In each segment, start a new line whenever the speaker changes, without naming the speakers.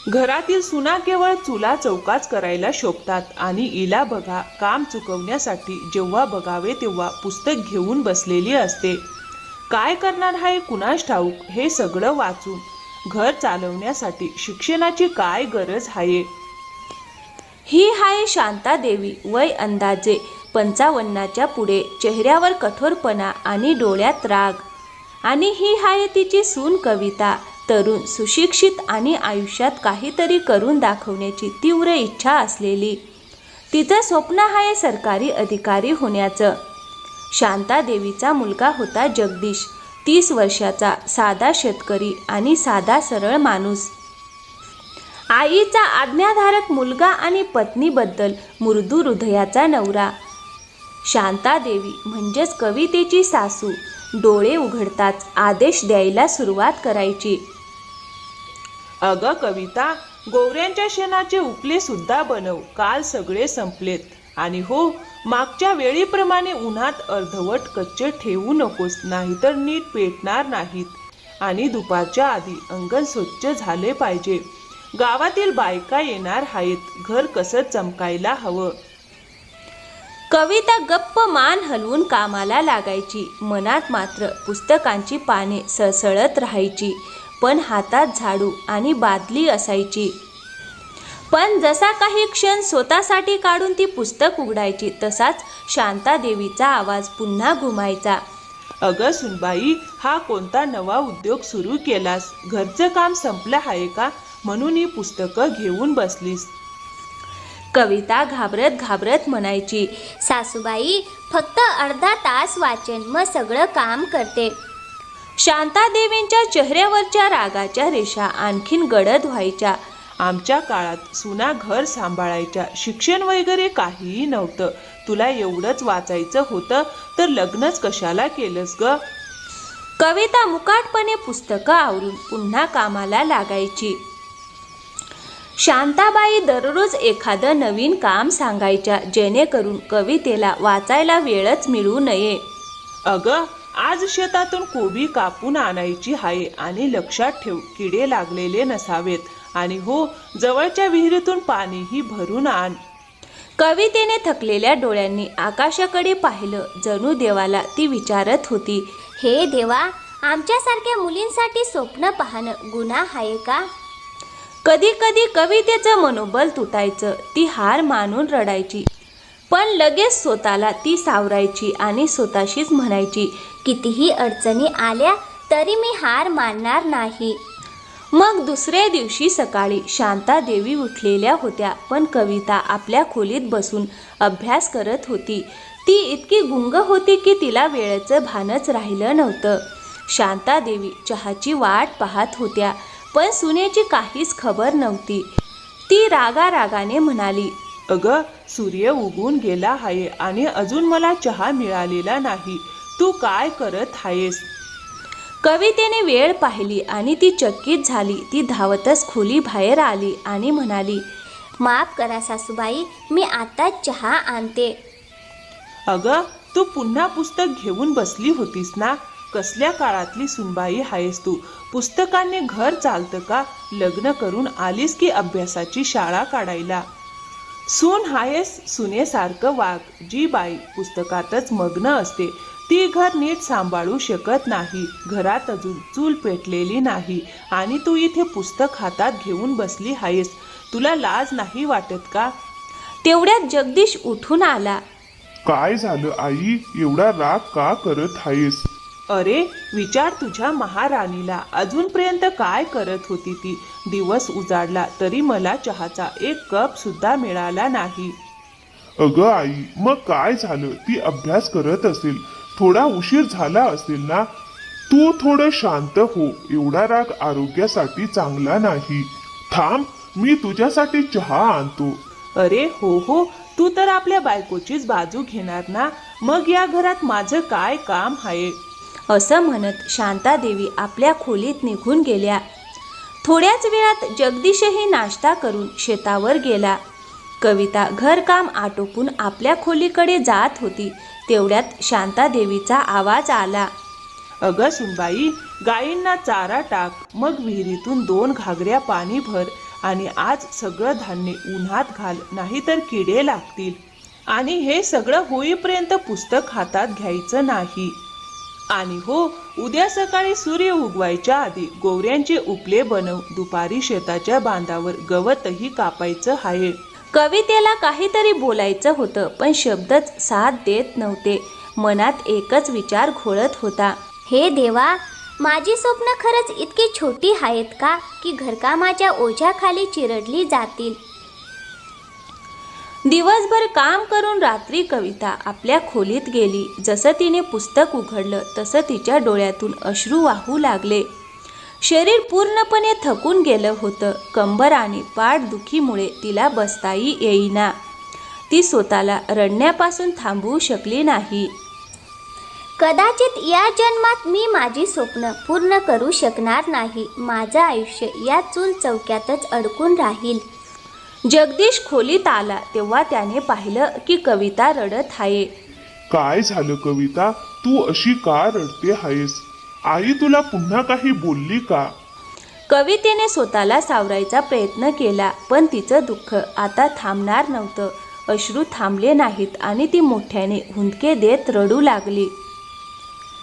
घरातील सुना केवळ चुला चौकाच करायला शोभतात आणि इला बघा काम चुकवण्यासाठी जेव्हा बघावे तेव्हा पुस्तक घेऊन बसलेली असते. काय करणार आहे कुणास ठाऊक. हे सगळं वाचून घर चालवण्यासाठी शिक्षणाची काय गरज आहे.
ही आहे शांतादेवी. वय अंदाजे 55च्या पुढे, चेहऱ्यावर कठोरपणा आणि डोळ्यात राग. आणि ही आहे तिची सून कविता. तरुण, सुशिक्षित आणि आयुष्यात काहीतरी करून दाखवण्याची तीव्र इच्छा असलेली. तिचं स्वप्न आहे सरकारी अधिकारी होण्याचं. शांतादेवीचा मुलगा होता जगदीश, 30 वर्षाचा, साधा शेतकरी आणि साधा सरळ माणूस. आईचा आज्ञाधारक मुलगा आणि पत्नीबद्दल मृदू हृदयाचा नवरा. शांतादेवी म्हणजेच कवितेची सासू डोळे उघडताच आदेश द्यायला सुरुवात करायची.
अगं कविता, गोवऱ्यांच्या शेणाचे उपले सुद्धा बनव. काल सगळे संपलेत. आणि हो, मागच्या वेळीप्रमाणे उन्हात अर्धवट कच्चे ठेवू नकोस, नाहीतर नीट पेटणार नाहीत. आणि दुपारच्या आधी अंगण स्वच्छ झाले पाहिजे. गावातील बायका येणार आहेत. घर कसं चमकायला हवं.
कविता गप्प मान हलवून कामाला लागायची. मनात मात्र पुस्तकांची पाने सळसळत राहायची. पण हातात झाडू आणि बादली असायची. पण जसा काही क्षण स्वतःसाठी काढून ती पुस्तक उघडायची तसाच शांतादेवीचा आवाज पुन्हा घुमायचा.
अगं सुनबाई, हा कोणता नवा उद्योग सुरू केलास? घरचं काम संपलं आहे का म्हणून ही पुस्तकं घेऊन बसलीस?
कविता घाबरत घाबरत म्हणायची,
सासूबाई, फक्त अर्धा तास वाचन, मग सगळं काम करते.
शांतादेवींच्या चेहऱ्यावरच्या रागाच्या रेषा आणखीन गडद व्हायच्या.
आमच्या काळात सुना घर सांभाळायच्या. शिक्षण वगैरे काहीही नव्हतं. तुला एवढंच वाचायचं होतं तर लग्नच कशाला केलंस ग?
कविता मुकाटपणे पुस्तकं आवरून पुन्हा कामाला लागायची. शांताबाई दररोज एखादं नवीन काम सांगायच्या, जेणेकरून कवितेला वाचायला वेळच मिळू नये.
अगं, आज शेतातून कोबी कापून आणायची आहे आणि लक्षात ठेव, किडे लागलेले नसावेत. आणि हो, जवळच्या विहिरीतून पाणीही भरून आण.
कवितेने थकलेल्या डोळ्यांनी आकाशाकडे पाहिलं. जणू देवाला ती विचारत होती,
हे देवा, आमच्यासारख्या मुलींसाठी स्वप्न पाहणं गुन्हा आहे का?
कधी कधी कवितेचं मनोबल तुटायचं. ती हार मानून रडायची. पण लगेच स्वतःला ती सावरायची आणि स्वतःशीच म्हणायची,
कितीही अडचणी आल्या तरी मी हार मानणार नाही.
मग दुसऱ्या दिवशी सकाळी शांतादेवी उठलेल्या होत्या. पण कविता आपल्या खोलीत बसून अभ्यास करत होती. ती इतकी गुंग होती की तिला वेळेचं भानच राहिलं नव्हतं. शांतादेवी चहाची वाट पाहत होत्या, पण सुनेची काहीच खबर नव्हती. ती रागारागाने म्हणाली,
अगं, सूर्य उगून गेला आहे आणि अजून मला चहा मिळालेला नाही. तू काय करत आहेस?
कवितेने वेळ पाहिली आणि ती चकित झाली. ती धावतच खोली बाहेर आली आणि म्हणाली,
माफ करा सासूबाई, मी आताच चहा आणते.
अगं, तू पुन्हा पुस्तक घेऊन बसली होतीस ना? कसल्या काळातली सुनबाई आहेस तू? पुस्तकांनी घर चालतं का? लग्न करून आलीस की अभ्यासाची शाळा काढायला? सून आहेस, सुनेसारखं वाग. जी बाई पुस्तकातच मग्न असते ती घर नीट सांभाळू शकत नाही. घरात अजून चूल पेटलेली नाही आणि तू इथे पुस्तक हातात घेऊन बसली आहेस. तुला लाज नाही वाटत का?
तेवढ्यात जगदीश उठून आला.
काय झालं आई? एवढा राग का करत आहेस?
अरे, विचार तुझ्या महाराणीला. अजूनपर्यंत काय करत होती ती? दिवस उजाडला तरी मला चहाचा एक कप सुद्धा मिळाला नाही.
अगं आई, मग काय झालं? ती अभ्यास करत असेल. थोडा उशीर झाला असेल ना? तू थोडं शांत हो. एवढा राग आरोग्यासाठी चांगला नाही. थांब, मी तुझ्यासाठी चहा आणतो.
अरे हो हो, तू तर आपल्या बायकोचीच बाजू घेणार ना? मग या घरात माझं काय काम आहे?
असं म्हणत शांतादेवी आपल्या खोलीत निघून गेल्या. थोड्याच वेळात जगदीशही नाश्ता करून शेतावर गेला. कविता घरकाम आटोपून आपल्या खोलीकडे जात होती. तेवढ्यात शांतादेवीचा आवाज आला.
अगं सुनबाई, गायींना चारा टाक, मग विहिरीतून 2 घागऱ्या पाणी भर आणि आज सगळं धान्य उन्हात घाल, नाहीतर किडे लागतील. आणि हे सगळं होईपर्यंत पुस्तक हातात घ्यायचं नाही. आणि हो, उद्या सकाळी सूर्य उगवायच्या आधी गोवऱ्यांचे उपले बनव. दुपारी शेताच्या बांधावर गवतही कापायचं आहे.
कवितेला काहीतरी बोलायचं होतं, पण शब्दच साथ देत नव्हते. मनात एकच विचार घोळत होता.
हे देवा, माझी स्वप्न खरंच इतकी छोटी आहेत का की घरकामाच्या ओझ्याखाली चिरडली जातील.
दिवसभर काम करून रात्री कविता आपल्या खोलीत गेली. जसं तिने पुस्तक उघडलं तसं तिच्या डोळ्यातून अश्रू वाहू लागले. शरीर पूर्णपणे थकून गेलं होतं. कंबर आणि पाठदुखीमुळे तिला बसताही येईना. ती स्वतःला रडण्यापासून थांबवू शकली नाही.
कदाचित या जन्मात मी माझी स्वप्न पूर्ण करू शकणार नाही. माझं आयुष्य या चूल चौक्यातच अडकून राहील.
जगदीश खोलीत आला तेव्हा त्याने पाहिलं की कविता रडत आहे.
काय झालं कविता, तू अशी का रडते आहेस? आई तुला पुन्हा काही बोलली का?
कवितेने स्वतःला सावरायचा प्रयत्न केला, पण तिचं दुःख आता थांबणार नव्हतं. अश्रू थांबले नाहीत आणि ती मोठ्याने हुंदके देत रडू लागली.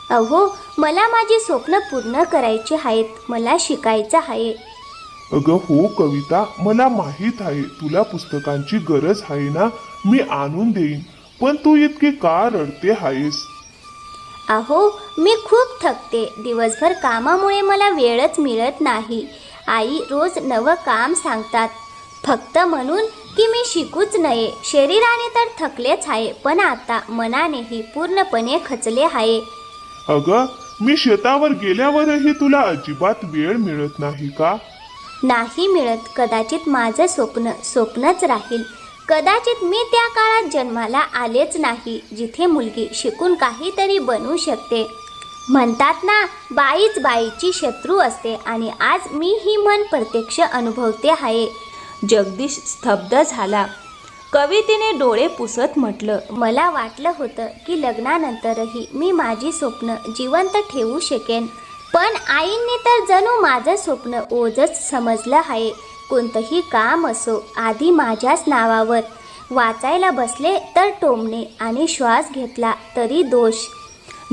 अहो, मला माझी स्वप्न पूर्ण करायची आहेत. मला शिकायचं आहे.
अगं हो कविता, मला माहीत आहे तुला पुस्तकांची गरज आहे ना, मी आणून देईन. पण तू इतकी का रडते आहेस?
अहो, मी खूप थकते. दिवसभर कामामुळे मला वेळच मिळत नाही. आई रोज नवं काम सांगतात, फक्त म्हणून की मी शिकूच नये. शरीराने तर थकलेच आहे, पण आता मनानेही पूर्णपणे खचले आहे.
अगं, मी शेतावर गेल्यावरही तुला अजिबात वेळ मिळत नाही का?
नाही मिळत. कदाचित माझं स्वप्न स्वप्नच राहील. कदाचित मी त्या काळात जन्माला आलेच नाही जिथे मुलगी शिकून काहीतरी बनू शकते. म्हणतात ना, बाईच बाईची शत्रू असते, आणि आज मी ही मन प्रत्यक्ष अनुभवते आहे.
जगदीश स्तब्ध झाला. कवितेने डोळे पुसत म्हटलं,
मला वाटलं होतं की लग्नानंतरही मी माझी स्वप्न जिवंत ठेवू शकेन, पण आईंनी तर जणू माझं स्वप्न ओझंच समजलं आहे. कोणतंही काम असो, आधी माझ्याच नावावर. वाचायला बसले तर टोमणे, आणि श्वास घेतला तरी दोष.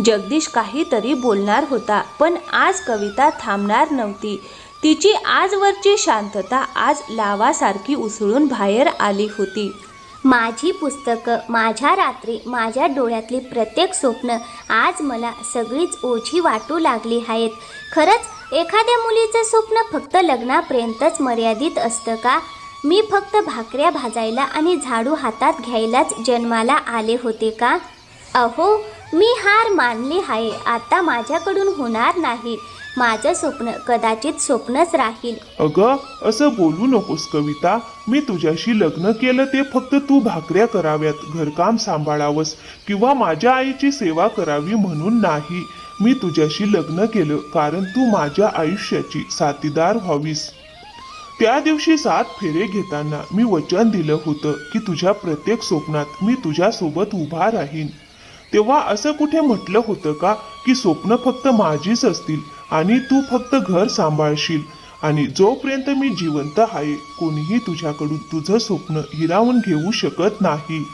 जगदीश काहीतरी बोलणार होता, पण आज कविता थांबणार नव्हती. तिची आजवरची शांतता आज लावासारखी उसळून बाहेर आली होती.
माझी पुस्तकं, माझ्या रात्री, माझ्या डोळ्यातली प्रत्येक स्वप्न आज मला सगळीच ओझी वाटू लागली आहेत. खरंच एखाद्या मुलीचं स्वप्न फक्त लग्नापर्यंतच मर्यादित असतं का? मी फक्त भाकऱ्या भाजायला आणि झाडू हातात घ्यायलाच जन्माला आले होते का? अहो, मी हार मानली आहे. आता माझ्याकडून होणार नाही. माझं स्वप्न कदाचित स्वप्नच राहील.
अगं, असं बोलू नकोस कविता. मी तुझ्याशी लग्न केलं ते फक्त तू भाकऱ्या कराव्यात, घरकाम सांभाळावंस किंवा माझ्या आईची सेवा करावी म्हणून नाही. मी तुझ्याशी लग्न केलं कारण तू माझ्या आयुष्याची साथीदार व्हावीस. त्या दिवशी 7 फेरे घेताना मी वचन दिलं होतं की तुझ्या प्रत्येक स्वप्नात मी तुझ्यासोबत उभा राहीन. तेव्हा असं कुठे म्हटलं होतं का की स्वप्न फक्त माझीच असतील आणि तू फक्त घर सांभाळशील, आणि जोपर्यंत मी जिवंत आहे कोणीही तुझ्याकडून तुझं स्वप्न हिरावून घेऊ शकत नाही.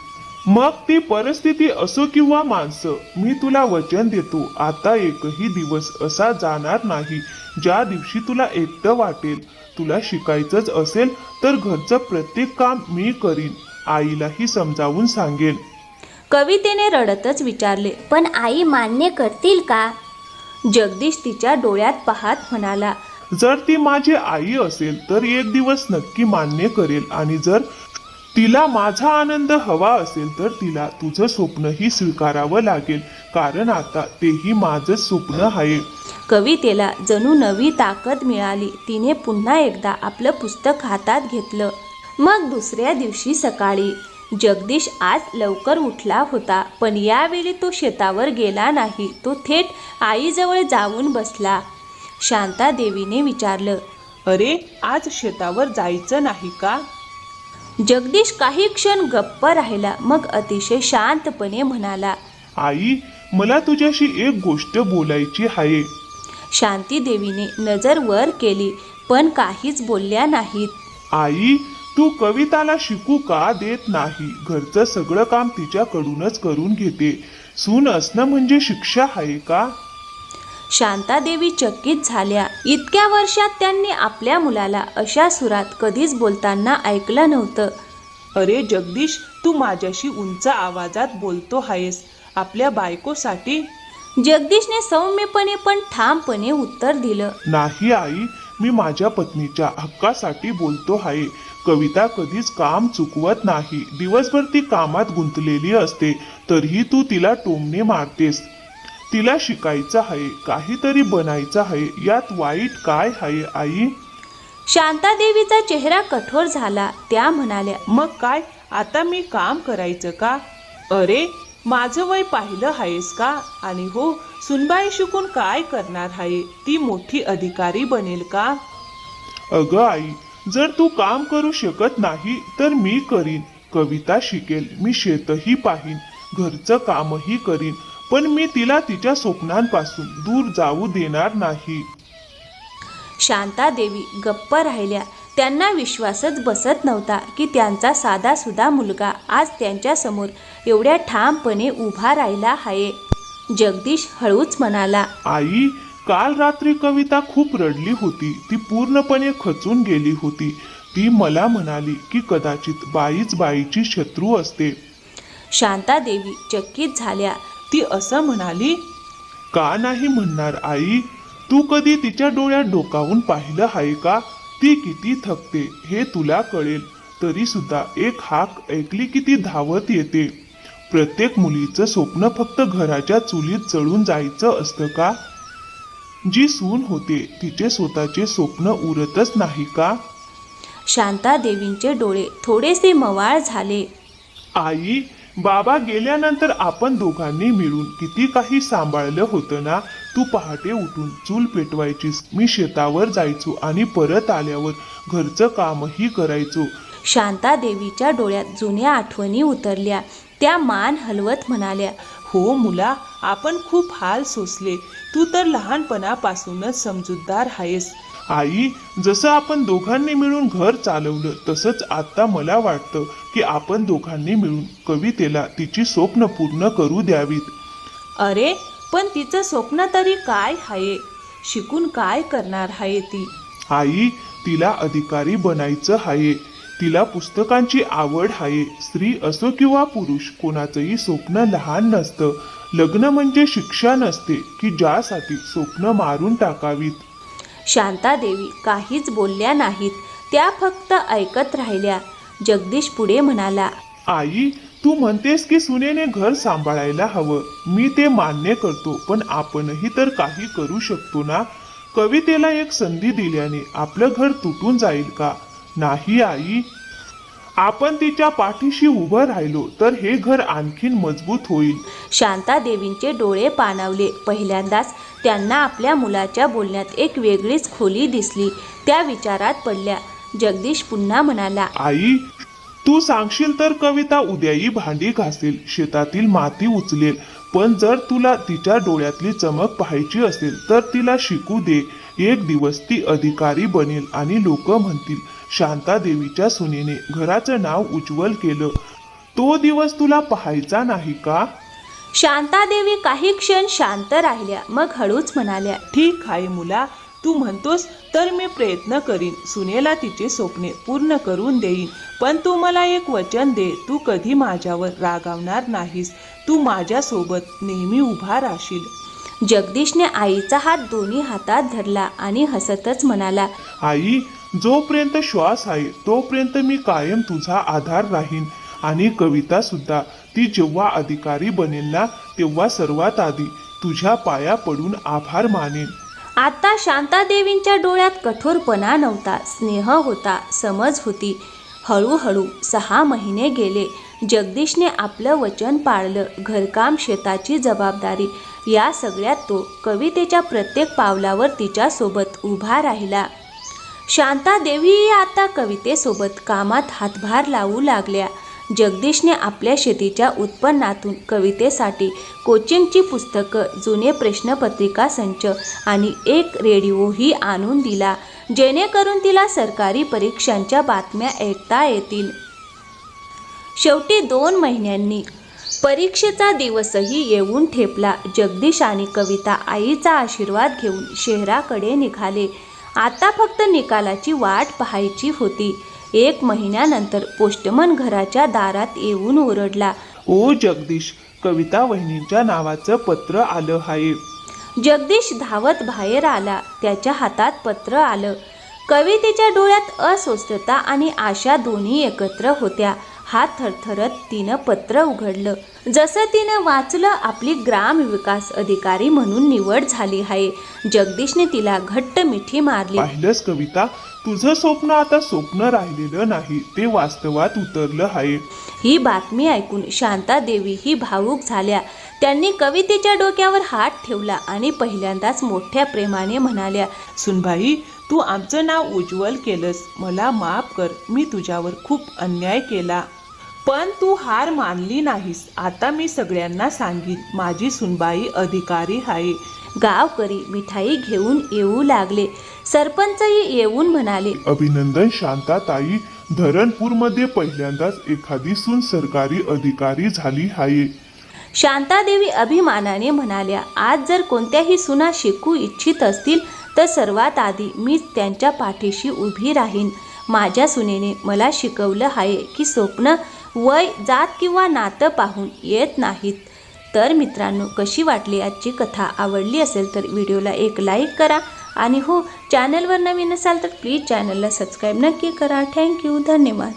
मग ती परिस्थिती असो किंवा माणसं, मी तुला वचन देतो, आता एकही दिवस असा जाणार नाही ज्या दिवशी तुला एकटं वाटेल. तुला शिकायचंच असेल तर घरचं प्रत्येक काम मी करीन. आईलाही समजावून सांगेन.
कवितेने रडतच विचारले,
पण आई मान्य करतील का?
जगदीश तिच्या डोळ्यात पाहत म्हणाला,
जर ती माझी आई असेल तर एक दिवस नक्की मान्य करेल, आणि जर तिला माझा आनंद हवा असेल तर तिला तुझं स्वप्नही स्वीकारावं लागेल, कारण आता तेही माझं स्वप्न आहे.
कवितेला जणू नवी ताकद मिळाली. तिने पुन्हा एकदा आपलं पुस्तक हातात घेतलं. मग दुसऱ्या दिवशी सकाळी जगदीश आज लवकर उठला होता, पण यावेळी तो शेतावर गेला नाही. तो थेट आईजवळ जाऊन बसला. शांतादेवीने विचारलं,
अरे, आज शेतावर जायचं नाही का?
जगदीश काही क्षण गप्प राहिला, मग अतिशय शांतपणे म्हणाला,
आई, मला तुझ्याशी एक गोष्ट बोलायची आहे.
शांतीदेवीने नजर वर केली, पण काहीच बोलल्या नाहीत.
आई, तू कविताला शिकू का देत नाही? घरचं सगळं काम तिच्याकडूनच करून घेते. सून असणं म्हणजे शिक्षा आहे का?
शांतादेवी चकित झाल्या. इतक्या वर्षात त्यांनी आपल्या मुलाला अशा सुरात कधीच बोलताना ऐकलं नव्हतं.
अरे जगदीश, तू माझ्याशी उंच आवाजात बोलतो आहेस आपल्या बायकोसाठी?
जगदीशने सौम्यपणे पण ठामपणे उत्तर दिलं.
नाही आई, मी माझ्या पत्नीच्या हक्कासाठी बोलतो आहे. कविता कधीच काम चुकवत नाही. दिवसभर ती कामात गुंतलेली असते, तरीही तू तिला टोमणे मारतेस. तिला शिकायचं आहे, काहीतरी बनायचं आहे. यात वाईट काय आहे आई?
शांतादेवीचा चेहरा कठोर झाला. त्या म्हणाल्या,
मग काय, आता मी काम करायचं का? अरे, माझं वय पाहिलं आहेस का? आणि हो, सुनबाई शिकून काय करणार आहे? ती मोठी अधिकारी बनेल का?
अगं आई, जर तू काम करू शकत नाही तर मी करीन. कविता शिकेल, मी शेतही पाहीन, घरचं कामही करीन, पण मी तिला तिच्या स्वप्नांपासून दूर जाऊ देणार नाही.
शांतादेवी गप्प राहिल्या. त्यांना विश्वासच बसत नव्हता की त्यांचा साधासुधा मुलगा आज त्यांच्या समोर एवढ्या ठामपणे उभा राहिला आहे. जगदीश हळूच म्हणाला,
आई, काल रात्री कविता खूप रडली होती. ती पूर्णपणे खचून गेली होती. ती मला म्हणाली की कदाचित बाईच बाईची शत्रू असते.
शांतादेवी चकित झाल्या.
ती असं म्हणाली?
का नाही म्हणणार आई? तू कधी तिच्या डोळ्यात डोकावून पाहिलं आहे का? ती किती थकते हे तुला कळेल. तरी सुद्धा एक हाक ऐकली की ती धावत येते. प्रत्येक मुलीचं स्वप्न फक्त घराच्या चुलीत जळून जायचं असतं का? जी सून होते तिचे स्वतःचे स्वप्न उरतच नाही का?
शांतादेवींचे डोळे थोडेसे मवाळ झाले.
आई, बाबा गेल्यानंतर आपण दोघांनी मिळून किती काही सांभाळलं होतं ना. तू पहाटे उठून चूल पेटवायचीस, मी शेतावर जायचो आणि परत आल्यावर घरचं कामही करायचो.
शांतादेवीच्या डोळ्यात जुन्या आठवणी उतरल्या. त्या मान हलवत म्हणाल्या,
हो मुला, आपण खूप हाल सोसले. तू तर लहानपणापासूनच समजूतदार आहेस.
आई, जसं आपण दोघांनी मिळून घर चालवलं तसंच आता मला वाटतं की आपण दोघांनी मिळून कवितेला तिची स्वप्न पूर्ण करू द्यावीत.
अरे, पण तिचं स्वप्न तरी काय आहे? शिकून काय करणार आहे ती?
आई, तिला अधिकारी बनायचं आहे. तिला पुस्तकांची आवड आहे. स्त्री असो किंवा पुरुष, कोणाचंही स्वप्न लहान नसतं. लग्न म्हणजे शिक्षा नसते की ज्यासाठी स्वप्न मारून टाकावीत.
शांतादेवी काहीच बोलल्या नाहीत. त्या फक्त ऐकत राहिल्या. जगदीश पुढे म्हणाला,
आई, तू म्हणतेस की सुनेने घर सांभाळायला हवं. मी ते मान्य करतो, पण आपणही तर काही करू शकतो ना. कवितेला एक संधी दिल्याने आपलं घर तुटून जाईल का? नाही आई, आपण तिच्या पाठीशी उभं राहिलो तर हे घर आणखीन मजबूत होईल.
शांतादेवींचे डोळे पाणावले. पहिल्यांदाच त्यांना आपल्या मुलाच्या बोलण्यात एक वेगळीच खोली दिसली. त्या विचारात पडल्या. जगदीश पुन्हा म्हणाला,
आई, तू सांगशील तर कविता उद्याही भांडी घासेल, शेतातील माती उचलेल. पण जर तुला तिच्या डोळ्यातली चमक पाहायची असेल तर तिला शिकू दे. एक दिवस ती अधिकारी बनेल आणि लोक म्हणतील, शांतादेवीच्या सुनेने घराचं नाव उज्ज्वल केलं. तो दिवस तुला पाहायचा नाही का?
शांतादेवी काही क्षण शांत राहिल्या. मग हळूच म्हणाल्या,
ठीक आहे मुला, तू म्हणतोस तर मी प्रयत्न करीन. सुनेला तिचे स्वप्ने पूर्ण करून देईन. पण तू मला एक वचन दे, तू कधी माझ्यावर रागावणार नाहीस. तू माझ्यासोबत नेहमी उभा राहशील.
जगदीशने आईचा हात दोन्ही हातात धरला आणि हसतच म्हणाला,
आई, जोपर्यंत श्वास आहे तोपर्यंत मी कायम तुझा आधार राहीन. आणि कविता सुद्धा, ती जेव्हा अधिकारी बनेल ना तेव्हा सर्वात आधी तुझ्या पाया पडून आभार मानेन.
आता शांतादेवींच्या डोळ्यात कठोरपणा नव्हता, स्नेह होता, समज होती. हळूहळू 6 महिने गेले. जगदीशने आपलं वचन पाळलं. घरकाम, शेताची जबाबदारी, या सगळ्यात तो कवितेच्या प्रत्येक पावलावर तिच्यासोबत उभा राहिला. शांतादेवीही आता कवितेसोबत कामात हातभार लावू लागल्या. जगदीशने आपल्या शेतीच्या उत्पन्नातून कवितेसाठी कोचिंगची पुस्तकं, जुने प्रश्नपत्रिका संच आणि एक रेडिओही आणून दिला, जेणेकरून तिला सरकारी परीक्षांच्या बातम्या ऐकता येतील. शेवटी 2 महिन्यांनी परीक्षेचा दिवसही येऊन ठेपला. जगदीश आणि कविता आईचा आशीर्वाद घेऊन शहराकडे निघाले. आता फक्त निकालाची वाट पाहायची होती. 1 महिन्यानंतर पोस्टमन घराच्या दारात येऊन ओरडला.
ओ जगदीश, कविता वहिनींच्या नावाचं पत्र आलं आहे.
जगदीश धावत बाहेर आला. त्याच्या हातात पत्र आलं. कवितेच्या डोळ्यात अस्वस्थता आणि आशा दोन्ही एकत्र होत्या. हात थरथरत तिनं पत्र उघडलं. जसं तिनं वाचलं, आपली ग्रामविकास अधिकारी म्हणून निवड झाली आहे. जगदीशने तिला घट्ट मिठी मारली.
पाहिलंस कविता, तुझं स्वप्न आता स्वप्न राहिलेलं नाही, ते वास्तवात उतरलं आहे.
ही बातमी ऐकून शांतादेवी ही भावूक झाल्या. त्यांनी कवितेच्या डोक्यावर हात ठेवला आणि पहिल्यांदाच मोठ्या प्रेमाने म्हणाल्या,
सुनबाई, तू आमचं नाव उज्ज्वल केलंस. मला माफ कर, मी तुझ्यावर खूप अन्याय केला. पण तू हार मानली नाहीस. आता मी सगळ्यांना सांगीन, माझी सुनबाई अधिकारी आहे.
गावकरी मिठाई घेऊन येऊ लागले. सरपंचही येऊन म्हणाले,
अभिनंदन शांताताई, धरणपूरमध्ये पहिल्यांदाच एखादी सून सरकारी अधिकारी झाली आहे.
शांतादेवी अभिमानाने म्हणाल्या, आज जर कोणत्याही सुना शिकू इच्छित असतील तर सर्वात आधी मीच त्यांच्या पाठीशी उभी राहीन. माझ्या सुनेने मला शिकवलं आहे की स्वप्न वय, जात किंवा नातं पाहून येत नाहीत. तर मित्रांनो, कशी वाटली आजची कथा? आवडली असेल तर व्हिडिओला एक लाईक करा आणि हो, चॅनलवर नवीन असाल तर प्लीज चॅनलला सबस्क्राईब नक्की करा. थँक्यू, धन्यवाद.